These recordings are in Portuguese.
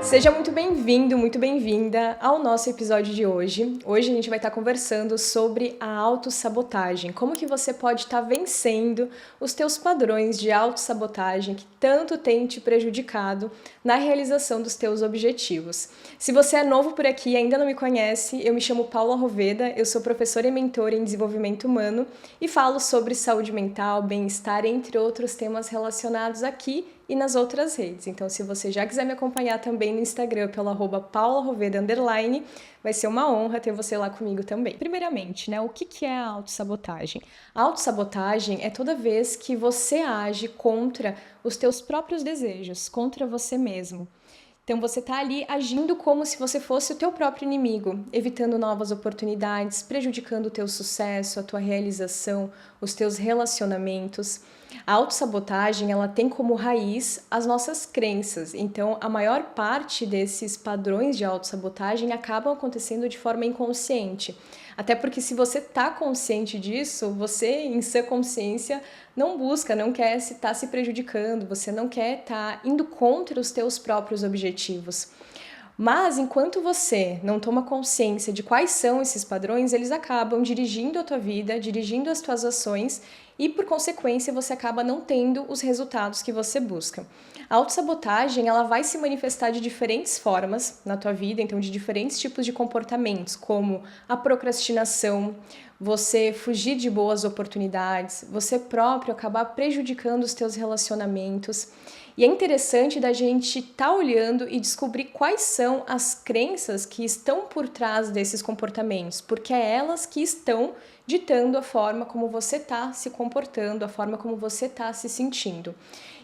Seja muito bem-vindo, muito bem-vinda ao nosso episódio de hoje. Hoje a gente vai estar conversando sobre a autossabotagem. Como que você pode estar vencendo os teus padrões de autossabotagem que tanto tem te prejudicado na realização dos teus objetivos. Se você é novo por aqui e ainda não me conhece, eu me chamo Paula Roveda, eu sou professora e mentora em desenvolvimento humano e falo sobre saúde mental, bem-estar, entre outros temas relacionados aqui e nas outras redes. Então, se você já quiser me acompanhar também no Instagram pelo @paularoveda_, vai ser uma honra ter você lá comigo também. Primeiramente, né, o que é a autossabotagem? A autossabotagem é toda vez que você age contra os teus próprios desejos, contra você mesmo. Então você está ali agindo como se você fosse o teu próprio inimigo, evitando novas oportunidades, prejudicando o teu sucesso, a tua realização, os teus relacionamentos. A autossabotagem, ela tem como raiz as nossas crenças. Então a maior parte desses padrões de autossabotagem acabam acontecendo de forma inconsciente. Até porque se você está consciente disso, você, em sua consciência, não busca, não quer estar se prejudicando, você não quer estar indo contra os teus próprios objetivos. Mas enquanto você não toma consciência de quais são esses padrões, eles acabam dirigindo a tua vida, dirigindo as tuas ações e, por consequência, você acaba não tendo os resultados que você busca. A autossabotagem, ela vai se manifestar de diferentes formas na tua vida, então de diferentes tipos de comportamentos, como a procrastinação, você fugir de boas oportunidades, você próprio acabar prejudicando os teus relacionamentos. E é interessante da gente estar olhando e descobrir quais são as crenças que estão por trás desses comportamentos, porque é elas que estão ditando a forma como você está se comportando, a forma como você está se sentindo.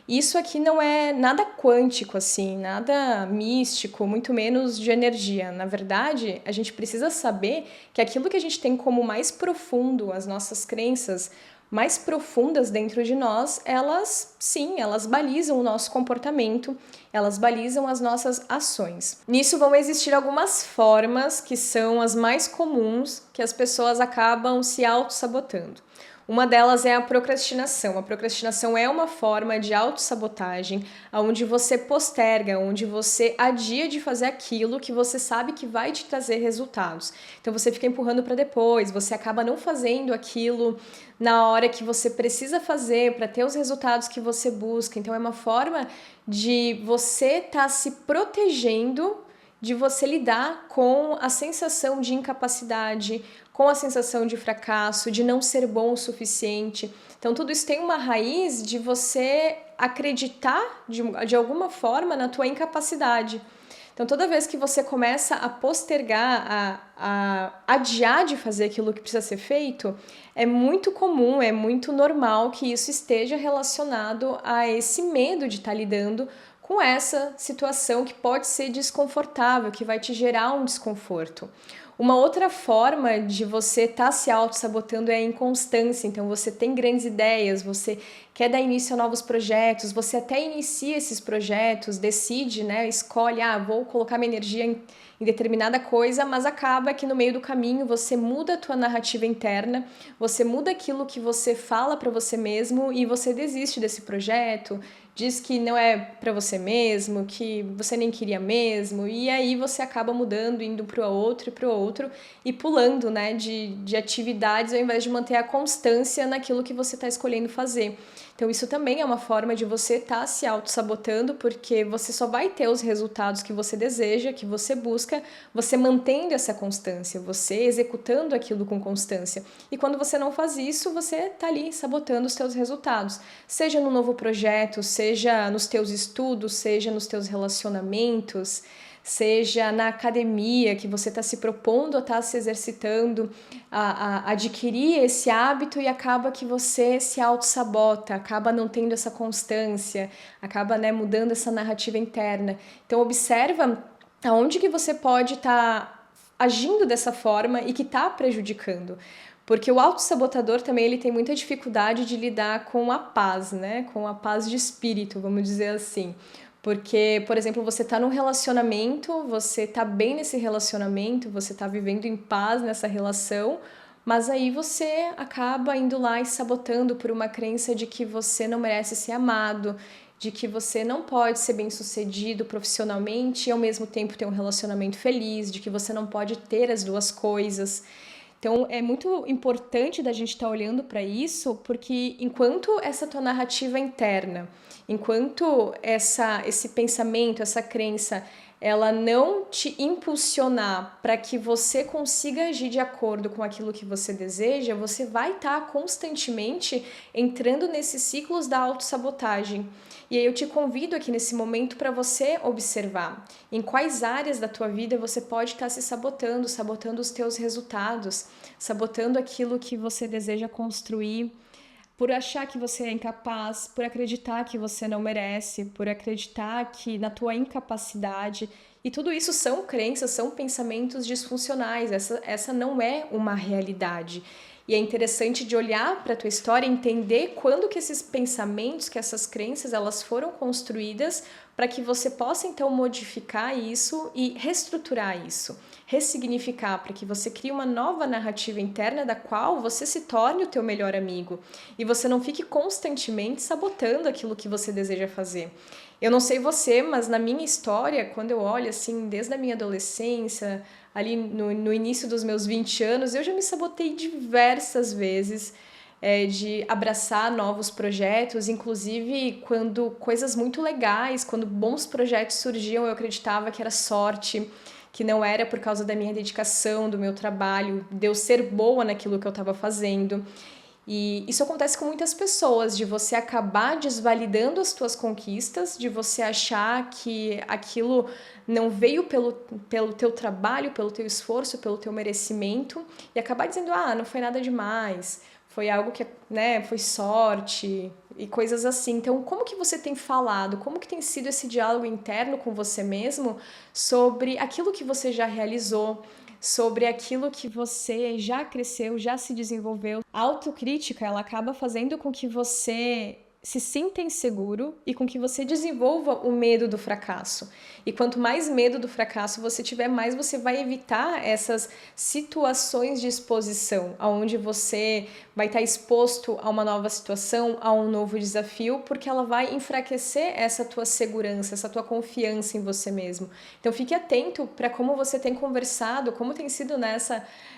Isso aqui não é nada quântico, assim, nada místico, muito menos de energia. Na verdade, a gente precisa saber que aquilo que a gente tem como mais profundo, as nossas crenças mais profundas dentro de nós, elas, sim, elas balizam o nosso comportamento, elas balizam as nossas ações. Nisso vão existir algumas formas que são as mais comuns que as pessoas acabam se auto-sabotando. Uma delas é a procrastinação. A procrastinação é uma forma de autossabotagem, onde você posterga, onde você adia de fazer aquilo que você sabe que vai te trazer resultados. Então você fica empurrando para depois, você acaba não fazendo aquilo na hora que você precisa fazer para ter os resultados que você busca. Então é uma forma de você estar se protegendo, de você lidar com a sensação de incapacidade, com a sensação de fracasso, de não ser bom o suficiente. Então tudo isso tem uma raiz de você acreditar de alguma forma na tua incapacidade. Então toda vez que você começa a postergar, a adiar de fazer aquilo que precisa ser feito, é muito comum, é muito normal que isso esteja relacionado a esse medo de estar lidando com essa situação que pode ser desconfortável, que vai te gerar um desconforto. Uma outra forma de você estar se auto-sabotando é a inconstância. Então você tem grandes ideias, você quer dar início a novos projetos, você até inicia esses projetos, decide, né, escolhe, vou colocar minha energia em determinada coisa, mas acaba que no meio do caminho você muda a tua narrativa interna, você muda aquilo que você fala para você mesmo e você desiste desse projeto, diz que não é para você mesmo, que você nem queria mesmo, e aí você acaba mudando, indo para o outro e pulando, né, de atividades ao invés de manter a constância naquilo que você está escolhendo fazer. Então isso também é uma forma de você estar se auto-sabotando, porque você só vai ter os resultados que você deseja, que você busca, você mantendo essa constância, você executando aquilo com constância. E quando você não faz isso, você está ali sabotando os seus resultados. Seja no novo projeto, seja nos teus estudos, seja nos teus relacionamentos, seja na academia, que você está se propondo a estar se exercitando, a adquirir esse hábito e acaba que você se auto-sabota, acaba não tendo essa constância, acaba, né, mudando essa narrativa interna. Então observa aonde que você pode estar agindo dessa forma e que está prejudicando. Porque o autossabotador também ele tem muita dificuldade de lidar com a paz, né? Com a paz de espírito, vamos dizer assim. Porque, por exemplo, você tá num relacionamento, você tá bem nesse relacionamento, você tá vivendo em paz nessa relação, mas aí você acaba indo lá e sabotando por uma crença de que você não merece ser amado, de que você não pode ser bem-sucedido profissionalmente e ao mesmo tempo ter um relacionamento feliz, de que você não pode ter as duas coisas. Então, é muito importante da gente estar olhando para isso, porque enquanto essa tua narrativa interna, enquanto esse pensamento, essa crença, ela não te impulsionar para que você consiga agir de acordo com aquilo que você deseja, você vai estar constantemente entrando nesses ciclos da autossabotagem. E aí eu te convido aqui nesse momento para você observar em quais áreas da tua vida você pode estar se sabotando, sabotando os teus resultados, sabotando aquilo que você deseja construir, por achar que você é incapaz, por acreditar que você não merece, por acreditar que na tua incapacidade. E tudo isso são crenças, são pensamentos disfuncionais. Essa não é uma realidade. E é interessante de olhar para a tua história e entender quando que esses pensamentos, que essas crenças, elas foram construídas para que você possa então modificar isso e reestruturar isso, ressignificar, para que você crie uma nova narrativa interna da qual você se torne o teu melhor amigo e você não fique constantemente sabotando aquilo que você deseja fazer. Eu não sei você, mas na minha história, quando eu olho assim, desde a minha adolescência, ali no início dos meus 20 anos, eu já me sabotei diversas vezes de abraçar novos projetos, inclusive quando coisas muito legais, quando bons projetos surgiam, eu acreditava que era sorte, que não era por causa da minha dedicação, do meu trabalho, de eu ser boa naquilo que eu estava fazendo. E isso acontece com muitas pessoas, de você acabar desvalidando as tuas conquistas, de você achar que aquilo não veio pelo teu trabalho, pelo teu esforço, pelo teu merecimento, e acabar dizendo, não foi nada demais, foi algo que, né, foi sorte e coisas assim. Então, como que você tem falado, como que tem sido esse diálogo interno com você mesmo sobre aquilo que você já realizou, sobre aquilo que você já cresceu, já se desenvolveu? A autocrítica, ela acaba fazendo com que você se sinta inseguro e com que você desenvolva o medo do fracasso. E quanto mais medo do fracasso você tiver, mais você vai evitar essas situações de exposição, onde você vai estar exposto a uma nova situação, a um novo desafio, porque ela vai enfraquecer essa tua segurança, essa tua confiança em você mesmo. Então fique atento para como você tem conversado, como tem sido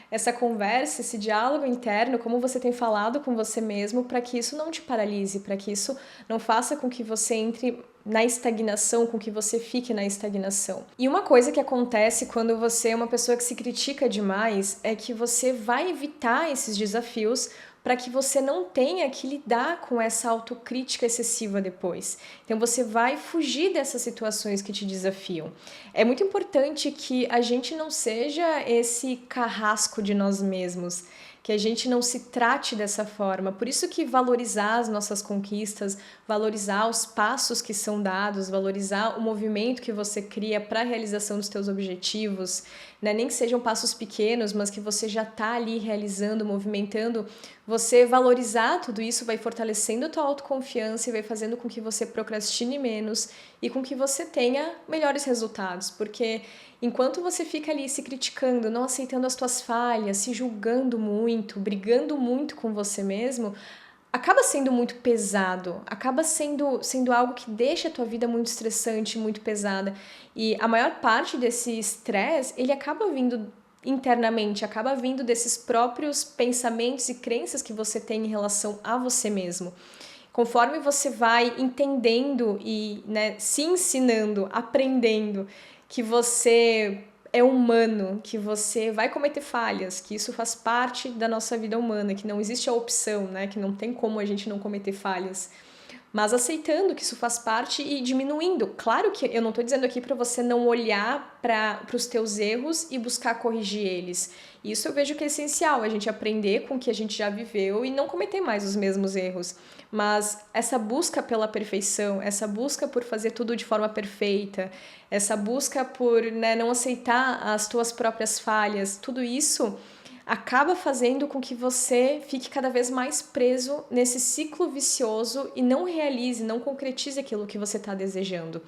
essa conversa, esse diálogo interno, como você tem falado com você mesmo, para que isso não te paralise, para que isso não faça com que você entre na estagnação, com que você fique na estagnação. E uma coisa que acontece quando você é uma pessoa que se critica demais é que você vai evitar esses desafios para que você não tenha que lidar com essa autocrítica excessiva depois. Então você vai fugir dessas situações que te desafiam. É muito importante que a gente não seja esse carrasco de nós mesmos, que a gente não se trate dessa forma. Por isso que valorizar as nossas conquistas, valorizar os passos que são dados, valorizar o movimento que você cria para a realização dos teus objetivos, né? Nem que sejam passos pequenos, mas que você já está ali realizando, movimentando, você valorizar tudo isso vai fortalecendo a tua autoconfiança e vai fazendo com que você procrastine menos e com que você tenha melhores resultados, porque enquanto você fica ali se criticando, não aceitando as tuas falhas, se julgando muito, brigando muito com você mesmo, acaba sendo muito pesado, acaba sendo algo que deixa a tua vida muito estressante, muito pesada. E a maior parte desse estresse, ele acaba vindo internamente, acaba vindo desses próprios pensamentos e crenças que você tem em relação a você mesmo. Conforme você vai entendendo e, né, se ensinando, aprendendo que você é humano, que você vai cometer falhas, que isso faz parte da nossa vida humana, que não existe a opção, né, que não tem como a gente não cometer falhas, mas aceitando que isso faz parte e diminuindo. Claro que eu não estou dizendo aqui para você não olhar para os teus erros e buscar corrigir eles. Isso eu vejo que é essencial, a gente aprender com o que a gente já viveu e não cometer mais os mesmos erros. Mas essa busca pela perfeição, essa busca por fazer tudo de forma perfeita, essa busca por, né, não aceitar as tuas próprias falhas, tudo isso acaba fazendo com que você fique cada vez mais preso nesse ciclo vicioso e não realize, não concretize aquilo que você está desejando.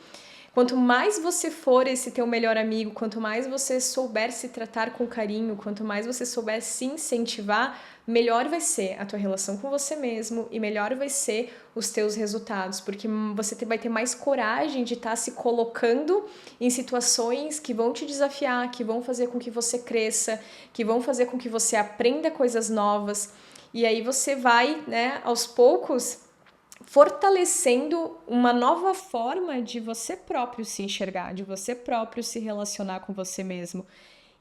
Quanto mais você for esse teu melhor amigo, quanto mais você souber se tratar com carinho, quanto mais você souber se incentivar, melhor vai ser a tua relação com você mesmo e melhor vai ser os teus resultados, porque você vai ter mais coragem de estar se colocando em situações que vão te desafiar, que vão fazer com que você cresça, que vão fazer com que você aprenda coisas novas. E aí você vai, né, aos poucos, fortalecendo uma nova forma de você próprio se enxergar, de você próprio se relacionar com você mesmo.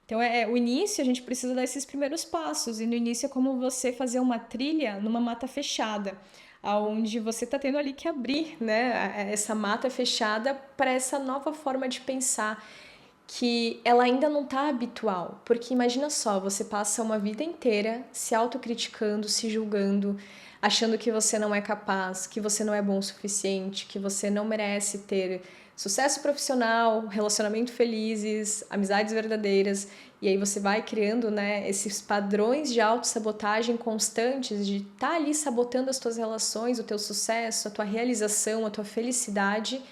Então, o início, a gente precisa dar esses primeiros passos. E no início é como você fazer uma trilha numa mata fechada, onde você está tendo ali que abrir, né, essa mata fechada para essa nova forma de pensar, que ela ainda não está habitual. Porque imagina só, você passa uma vida inteira se autocriticando, se julgando, achando que você não é capaz, que você não é bom o suficiente, que você não merece ter sucesso profissional, relacionamento felizes, amizades verdadeiras. E aí você vai criando, né, esses padrões de autossabotagem constantes, de estar ali sabotando as tuas relações, o teu sucesso, a tua realização, a tua felicidade.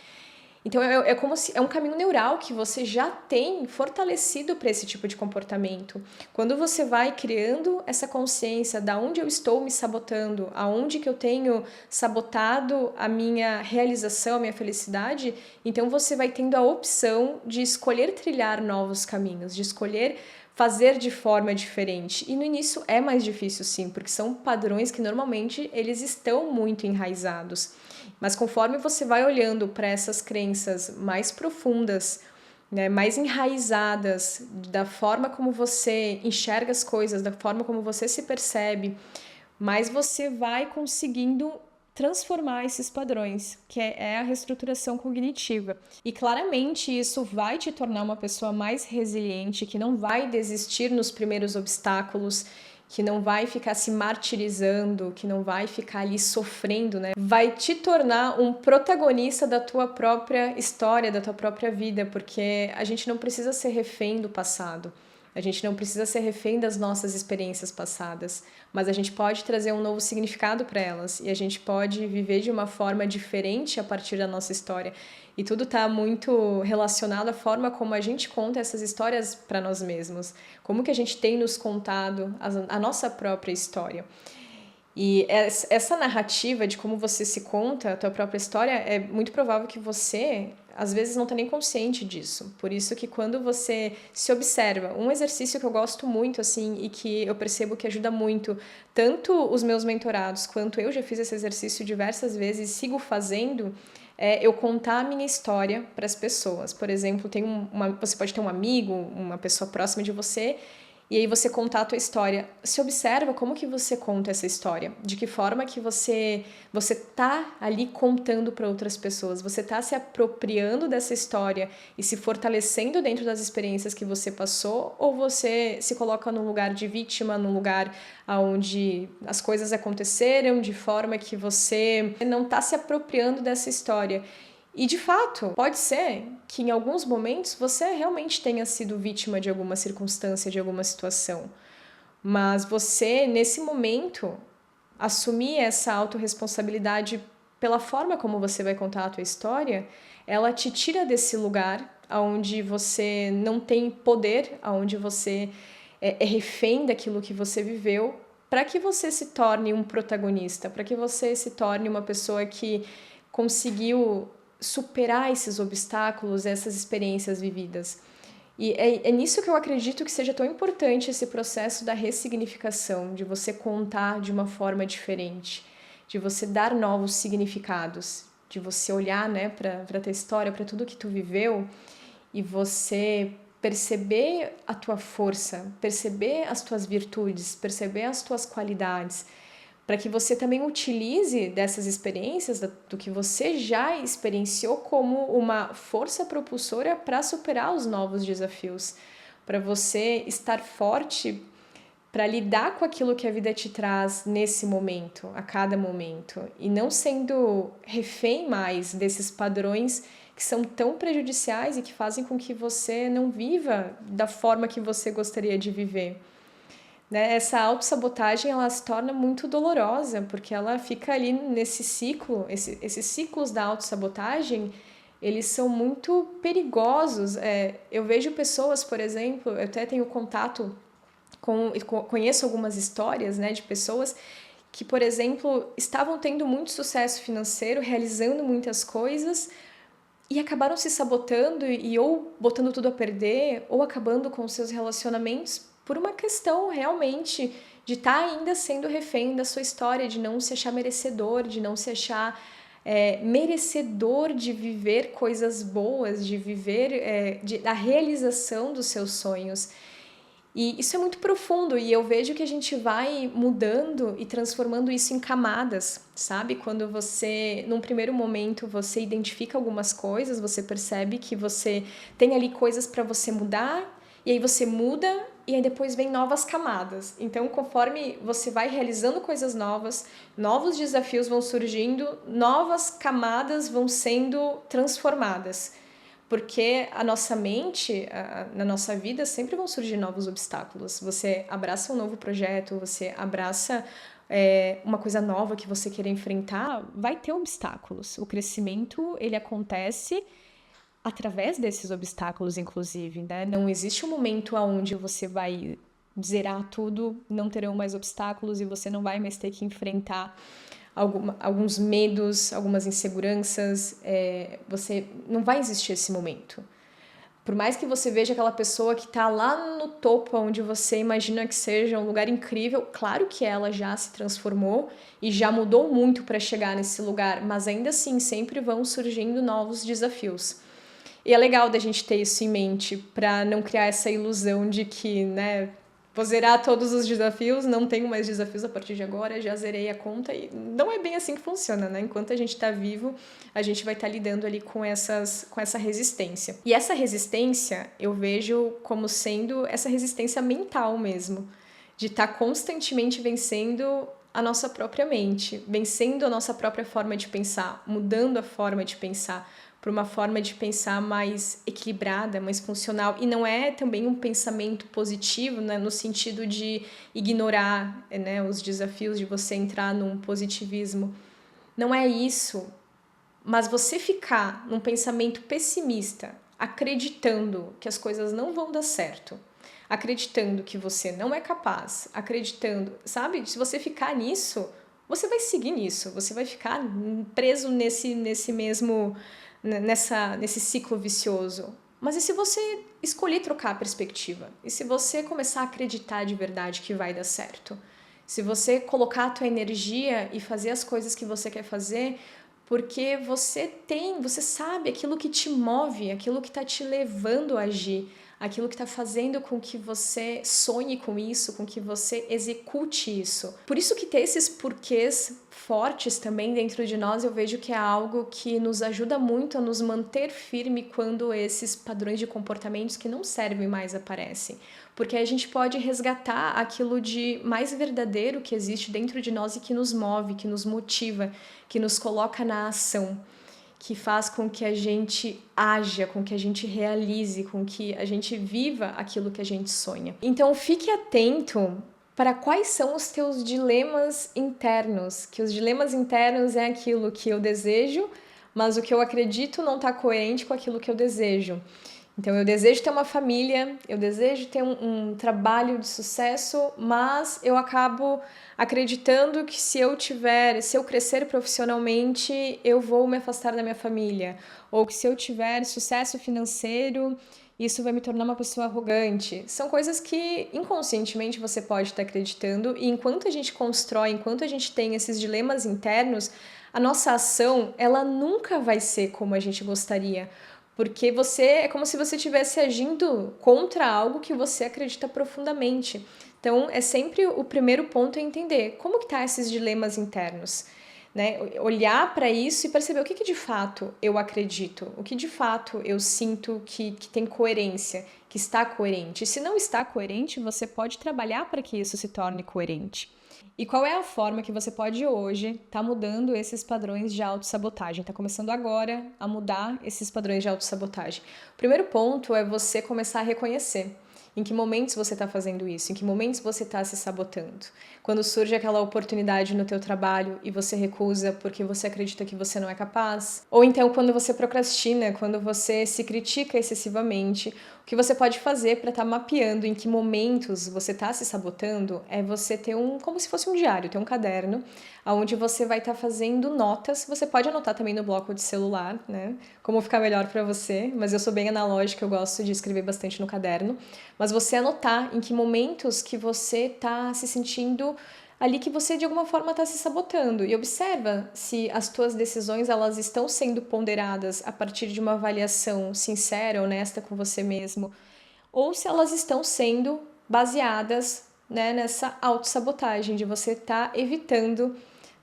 Então é como se é um caminho neural que você já tem fortalecido para esse tipo de comportamento. Quando você vai criando essa consciência da onde eu estou me sabotando, aonde que eu tenho sabotado a minha realização, a minha felicidade, então você vai tendo a opção de escolher trilhar novos caminhos, de escolher fazer de forma diferente. E no início é mais difícil, sim, porque são padrões que normalmente eles estão muito enraizados. Mas conforme você vai olhando para essas crenças mais profundas, né, mais enraizadas, da forma como você enxerga as coisas, da forma como você se percebe, mais você vai conseguindo transformar esses padrões, que é a reestruturação cognitiva. E claramente isso vai te tornar uma pessoa mais resiliente, que não vai desistir nos primeiros obstáculos, que não vai ficar se martirizando, que não vai ficar ali sofrendo, né? Vai te tornar um protagonista da tua própria história, da tua própria vida, porque a gente não precisa ser refém do passado. A gente não precisa ser refém das nossas experiências passadas, mas a gente pode trazer um novo significado para elas e a gente pode viver de uma forma diferente a partir da nossa história. E tudo está muito relacionado à forma como a gente conta essas histórias para nós mesmos, como que a gente tem nos contado a nossa própria história. E essa narrativa de como você se conta a tua própria história, é muito provável que você, às vezes, não está nem consciente disso. Por isso que quando você se observa, um exercício que eu gosto muito, assim, e que eu percebo que ajuda muito, tanto os meus mentorados, quanto eu já fiz esse exercício diversas vezes e sigo fazendo, é eu contar a minha história para as pessoas. Por exemplo, você pode ter um amigo, uma pessoa próxima de você, e aí você contar a tua história. Se observa como que você conta essa história, de que forma que você tá ali contando para outras pessoas, você tá se apropriando dessa história e se fortalecendo dentro das experiências que você passou, ou você se coloca num lugar de vítima, num lugar onde as coisas aconteceram de forma que você não tá se apropriando dessa história. E de fato, pode ser que em alguns momentos você realmente tenha sido vítima de alguma circunstância, de alguma situação. Mas você, nesse momento, assumir essa autorresponsabilidade pela forma como você vai contar a tua história, ela te tira desse lugar onde você não tem poder, onde você é refém daquilo que você viveu, para que você se torne um protagonista, para que você se torne uma pessoa que conseguiu superar esses obstáculos, essas experiências vividas. E é nisso que eu acredito que seja tão importante esse processo da ressignificação, de você contar de uma forma diferente, de você dar novos significados, de você olhar, né, para a tua história, para tudo que tu viveu e você perceber a tua força, perceber as tuas virtudes, perceber as tuas qualidades, para que você também utilize dessas experiências, do que você já experienciou, como uma força propulsora para superar os novos desafios, para você estar forte para lidar com aquilo que a vida te traz nesse momento, a cada momento, e não sendo refém mais desses padrões que são tão prejudiciais e que fazem com que você não viva da forma que você gostaria de viver. Né? Essa autossabotagem, ela se torna muito dolorosa, porque ela fica ali nesse ciclo, esses ciclos da autossabotagem, eles são muito perigosos. Eu vejo pessoas, por exemplo, eu até tenho contato conheço algumas histórias, né, de pessoas que, por exemplo, estavam tendo muito sucesso financeiro, realizando muitas coisas e acabaram se sabotando e ou botando tudo a perder ou acabando com seus relacionamentos por uma questão realmente de estar ainda sendo refém da sua história, de não se achar merecedor, de não se achar merecedor de viver coisas boas, de viver da realização dos seus sonhos. E isso é muito profundo e eu vejo que a gente vai mudando e transformando isso em camadas, sabe? Quando você, num primeiro momento, você identifica algumas coisas, você percebe que você tem ali coisas para você mudar, e aí você muda e aí depois vem novas camadas. Então, conforme você vai realizando coisas novas, novos desafios vão surgindo, novas camadas vão sendo transformadas. Porque a nossa mente, na nossa vida, sempre vão surgir novos obstáculos. Você abraça um novo projeto, você abraça uma coisa nova que você queira enfrentar, vai ter obstáculos. O crescimento, ele acontece através desses obstáculos, inclusive, né? Não existe um momento onde você vai zerar tudo, não terão mais obstáculos e você não vai mais ter que enfrentar alguns medos, algumas inseguranças, você não vai existir esse momento. Por mais que você veja aquela pessoa que está lá no topo, onde você imagina que seja um lugar incrível, claro que ela já se transformou e já mudou muito para chegar nesse lugar, mas ainda assim sempre vão surgindo novos desafios. E é legal da gente ter isso em mente para não criar essa ilusão de que, né, vou zerar todos os desafios, não tenho mais desafios a partir de agora, já zerei a conta. E não é bem assim que funciona, né? Enquanto a gente está vivo, a gente vai estar lidando ali com essa resistência. E essa resistência eu vejo como sendo essa resistência mental mesmo, de estar constantemente vencendo a nossa própria mente, vencendo a nossa própria forma de pensar, mudando a forma de pensar para uma forma de pensar mais equilibrada, mais funcional. E não é também um pensamento positivo, né, no sentido de ignorar, né, os desafios, de você entrar num positivismo. Não é isso. Mas você ficar num pensamento pessimista, acreditando que as coisas não vão dar certo, acreditando que você não é capaz, acreditando, sabe? Se você ficar nisso, você vai seguir nisso, você vai ficar preso nesse mesmo nesse ciclo vicioso. Mas e se você escolher trocar a perspectiva? E se você começar a acreditar de verdade que vai dar certo? Se você colocar a tua energia e fazer as coisas que você quer fazer, porque você sabe aquilo que te move, aquilo que está te levando a agir, aquilo que está fazendo com que você sonhe com isso, com que você execute isso. Por isso que ter esses porquês fortes também dentro de nós, eu vejo que é algo que nos ajuda muito a nos manter firme quando esses padrões de comportamentos que não servem mais aparecem. Porque a gente pode resgatar aquilo de mais verdadeiro que existe dentro de nós e que nos move, que nos motiva, que nos coloca na ação, que faz com que a gente haja, com que a gente realize, com que a gente viva aquilo que a gente sonha. Então fique atento para quais são os teus dilemas internos, que os dilemas internos é aquilo que eu desejo, mas o que eu acredito não está coerente com aquilo que eu desejo. Então, eu desejo ter uma família, eu desejo ter um trabalho de sucesso, mas eu acabo acreditando que se eu crescer profissionalmente, eu vou me afastar da minha família. Ou que se eu tiver sucesso financeiro, isso vai me tornar uma pessoa arrogante. São coisas que inconscientemente você pode estar acreditando, e enquanto a gente constrói, enquanto a gente tem esses dilemas internos, a nossa ação, ela nunca vai ser como a gente gostaria. Porque é como se você estivesse agindo contra algo que você acredita profundamente. Então, é sempre o primeiro ponto é entender como que tá esses dilemas internos, né? Olhar para isso e perceber o que de fato eu acredito, o que de fato eu sinto que tem coerência, que está coerente. E se não está coerente, você pode trabalhar para que isso se torne coerente. E qual é a forma que você pode hoje estar mudando esses padrões de autossabotagem? Está começando agora a mudar esses padrões de autossabotagem. O primeiro ponto é você começar a reconhecer. Em que momentos você está fazendo isso? Em que momentos você está se sabotando? Quando surge aquela oportunidade no teu trabalho e você recusa porque você acredita que você não é capaz? Ou então quando você procrastina, quando você se critica excessivamente, o que você pode fazer para estar mapeando em que momentos você está se sabotando é você ter como se fosse um diário, ter um caderno, onde você vai estar fazendo notas. Você pode anotar também no bloco de celular, né? Como ficar melhor para você, mas eu sou bem analógica, eu gosto de escrever bastante no caderno. Mas você anotar em que momentos que você está se sentindo ali que você de alguma forma está se sabotando, e observa se as tuas decisões elas estão sendo ponderadas a partir de uma avaliação sincera, honesta com você mesmo, ou se elas estão sendo baseadas, né, nessa autossabotagem de você estar evitando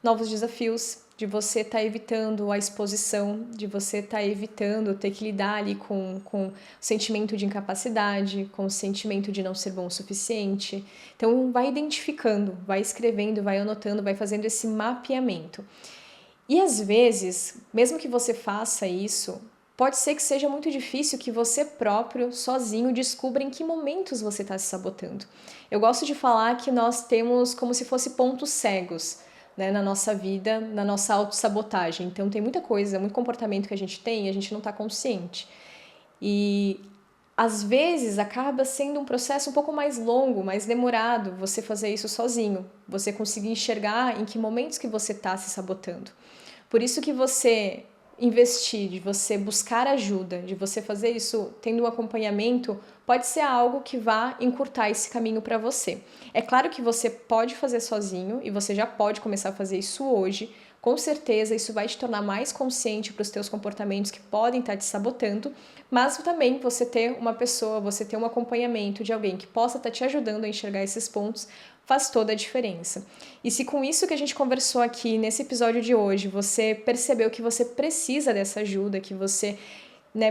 novos desafios, de você estar evitando a exposição, de você estar evitando ter que lidar ali com o sentimento de incapacidade, com o sentimento de não ser bom o suficiente. Então, vai identificando, vai escrevendo, vai anotando, vai fazendo esse mapeamento. E às vezes, mesmo que você faça isso, pode ser que seja muito difícil que você próprio, sozinho, descubra em que momentos você está se sabotando. Eu gosto de falar que nós temos como se fosse pontos cegos, né, na nossa vida, na nossa autossabotagem. Então tem muita coisa, muito comportamento que a gente tem e a gente não está consciente. E às vezes acaba sendo um processo um pouco mais longo, mais demorado você fazer isso sozinho, você conseguir enxergar em que momentos que você está se sabotando. Por isso que você investir, de você buscar ajuda, de você fazer isso tendo um acompanhamento, pode ser algo que vá encurtar esse caminho para você. É claro que você pode fazer sozinho e você já pode começar a fazer isso hoje. Com certeza isso vai te tornar mais consciente para os teus comportamentos que podem estar te sabotando, mas também você ter uma pessoa, você ter um acompanhamento de alguém que possa estar te ajudando a enxergar esses pontos faz toda a diferença. E se com isso que a gente conversou aqui nesse episódio de hoje, você percebeu que você precisa dessa ajuda, que você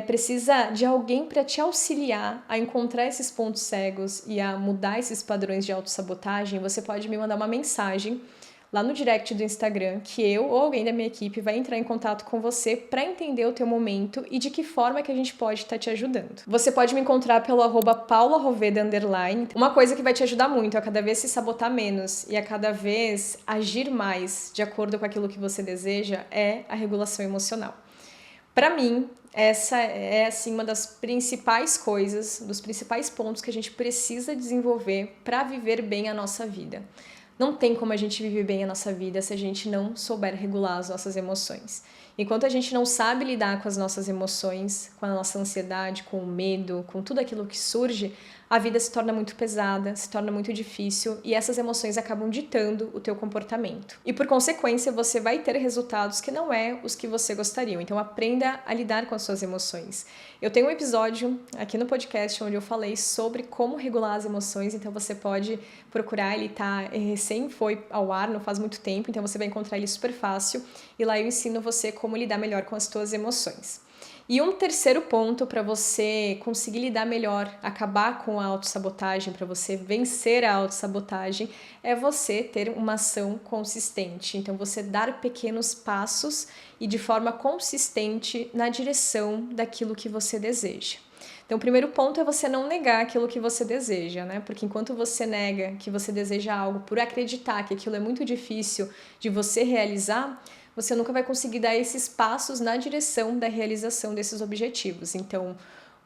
precisa de alguém para te auxiliar a encontrar esses pontos cegos e a mudar esses padrões de autossabotagem, você pode me mandar uma mensagem lá no direct do Instagram, que eu ou alguém da minha equipe vai entrar em contato com você para entender o teu momento e de que forma que a gente pode estar te ajudando. Você pode me encontrar pelo @paularoveda_. Uma coisa que vai te ajudar muito a cada vez se sabotar menos e a cada vez agir mais de acordo com aquilo que você deseja é a regulação emocional. Para mim, essa é assim uma das principais coisas, dos principais pontos que a gente precisa desenvolver para viver bem a nossa vida. Não tem como a gente viver bem a nossa vida se a gente não souber regular as nossas emoções. Enquanto a gente não sabe lidar com as nossas emoções, com a nossa ansiedade, com o medo, com tudo aquilo que surge, a vida se torna muito pesada, se torna muito difícil e essas emoções acabam ditando o teu comportamento. E por consequência, você vai ter resultados que não é os que você gostaria. Então aprenda a lidar com as suas emoções. Eu tenho um episódio aqui no podcast onde eu falei sobre como regular as emoções, então você pode procurar, ele recém foi ao ar, não faz muito tempo, então você vai encontrar ele super fácil e lá eu ensino você como lidar melhor com as tuas emoções. E um terceiro ponto para você conseguir lidar melhor, acabar com a autossabotagem, para você vencer a autossabotagem, é você ter uma ação consistente. Então, você dar pequenos passos e de forma consistente na direção daquilo que você deseja. Então, o primeiro ponto é você não negar aquilo que você deseja, né? Porque enquanto você nega que você deseja algo por acreditar que aquilo é muito difícil de você realizar, você nunca vai conseguir dar esses passos na direção da realização desses objetivos. Então,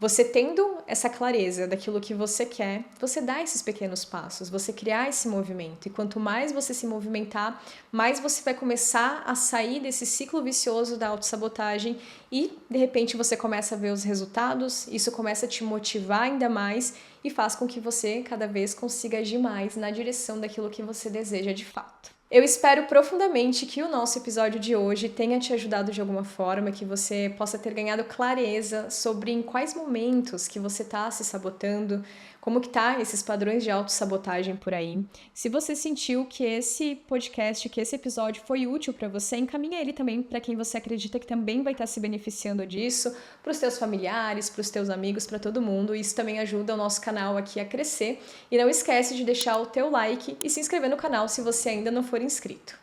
você tendo essa clareza daquilo que você quer, você dá esses pequenos passos, você criar esse movimento. E quanto mais você se movimentar, mais você vai começar a sair desse ciclo vicioso da autossabotagem e, de repente, você começa a ver os resultados, isso começa a te motivar ainda mais e faz com que você cada vez consiga agir mais na direção daquilo que você deseja de fato. Eu espero profundamente que o nosso episódio de hoje tenha te ajudado de alguma forma, que você possa ter ganhado clareza sobre em quais momentos que você está se sabotando, como que tá esses padrões de autossabotagem por aí. Se você sentiu que esse podcast, que esse episódio foi útil para você, encaminha ele também para quem você acredita que também vai estar se beneficiando disso, para os teus familiares, para os teus amigos, para todo mundo. Isso também ajuda o nosso canal aqui a crescer. E não esquece de deixar o teu like e se inscrever no canal se você ainda não for inscrito.